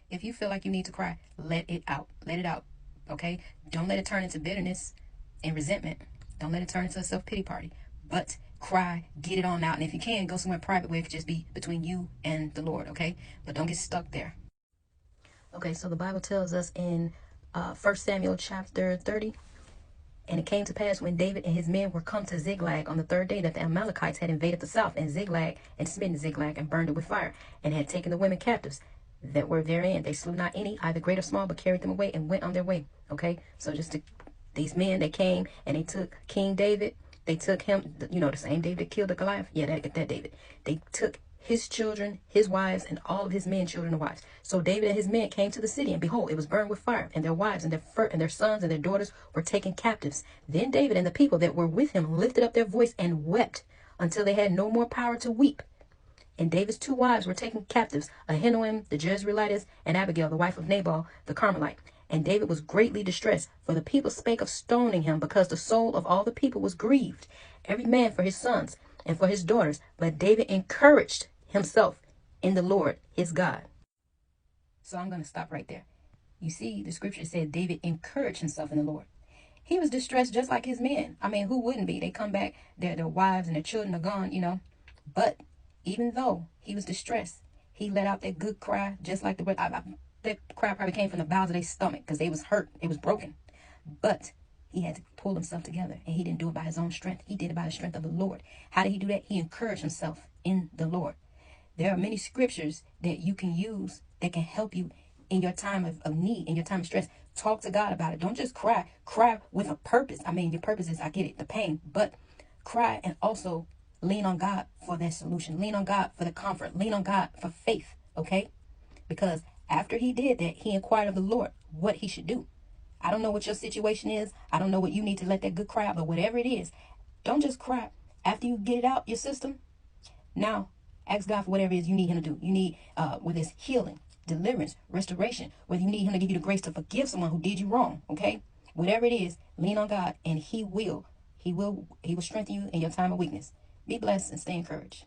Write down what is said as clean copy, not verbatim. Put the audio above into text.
If you feel like you need to cry, let it out. Let it out. Okay? Don't let it turn into bitterness and resentment. Don't let it turn into a self-pity party. But cry, get it on out. And if you can, go somewhere private where it could just be between you and the Lord, okay? But don't get stuck there. Okay, so the Bible tells us in 1 Samuel chapter 30, and it came to pass when David and his men were come to Ziklag on the third day that the Amalekites had invaded the south and Ziklag and smitten Ziklag and burned it with fire and had taken the women captives that were therein. They slew not any, either great or small, but carried them away and went on their way. Okay, so these men, they came and they took King David. They took him, the same David that killed the Goliath. Yeah, that David. They took his children, his wives, and all of his men, children, and wives. So David and his men came to the city, and behold, it was burned with fire, and their wives and their sons and their daughters were taken captives. Then David and the people that were with him lifted up their voice and wept until they had no more power to weep. And David's two wives were taken captives, Ahinoam the Jezreelitess, and Abigail the wife of Nabal the Carmelite. And David was greatly distressed, for the people spake of stoning him, because the soul of all the people was grieved, every man for his sons and for his daughters. But David encouraged himself in the Lord his God. So I'm going to stop right there. You see, the scripture said David encouraged himself in the Lord. He was distressed just like his men. I mean, who wouldn't be? They come back, their wives and their children are gone, But even though he was distressed, he let out that good cry, just like that cry probably came from the bowels of their stomach, because they was hurt, it was broken. But he had to pull himself together, and he didn't do it by his own strength. He did it by the strength of the Lord. How did he do that? He encouraged himself in the Lord. There are many scriptures that you can use that can help you in your time of need, in your time of stress. Talk to God about it. Don't just cry. Cry with a purpose. I mean, your purpose is, I get it, the pain, but cry and also lean on God for that solution. Lean on God for the comfort. Lean on God for faith, okay? Because after he did that, he inquired of the Lord what he should do. I don't know what your situation is. I don't know what you need to let that good cry out, but whatever it is, don't just cry. After you get it out your system, now ask God for whatever it is you need him to do. You need, whether it's healing, deliverance, restoration, whether you need him to give you the grace to forgive someone who did you wrong, okay? Whatever it is, lean on God, and he will strengthen you in your time of weakness. Be blessed and stay encouraged.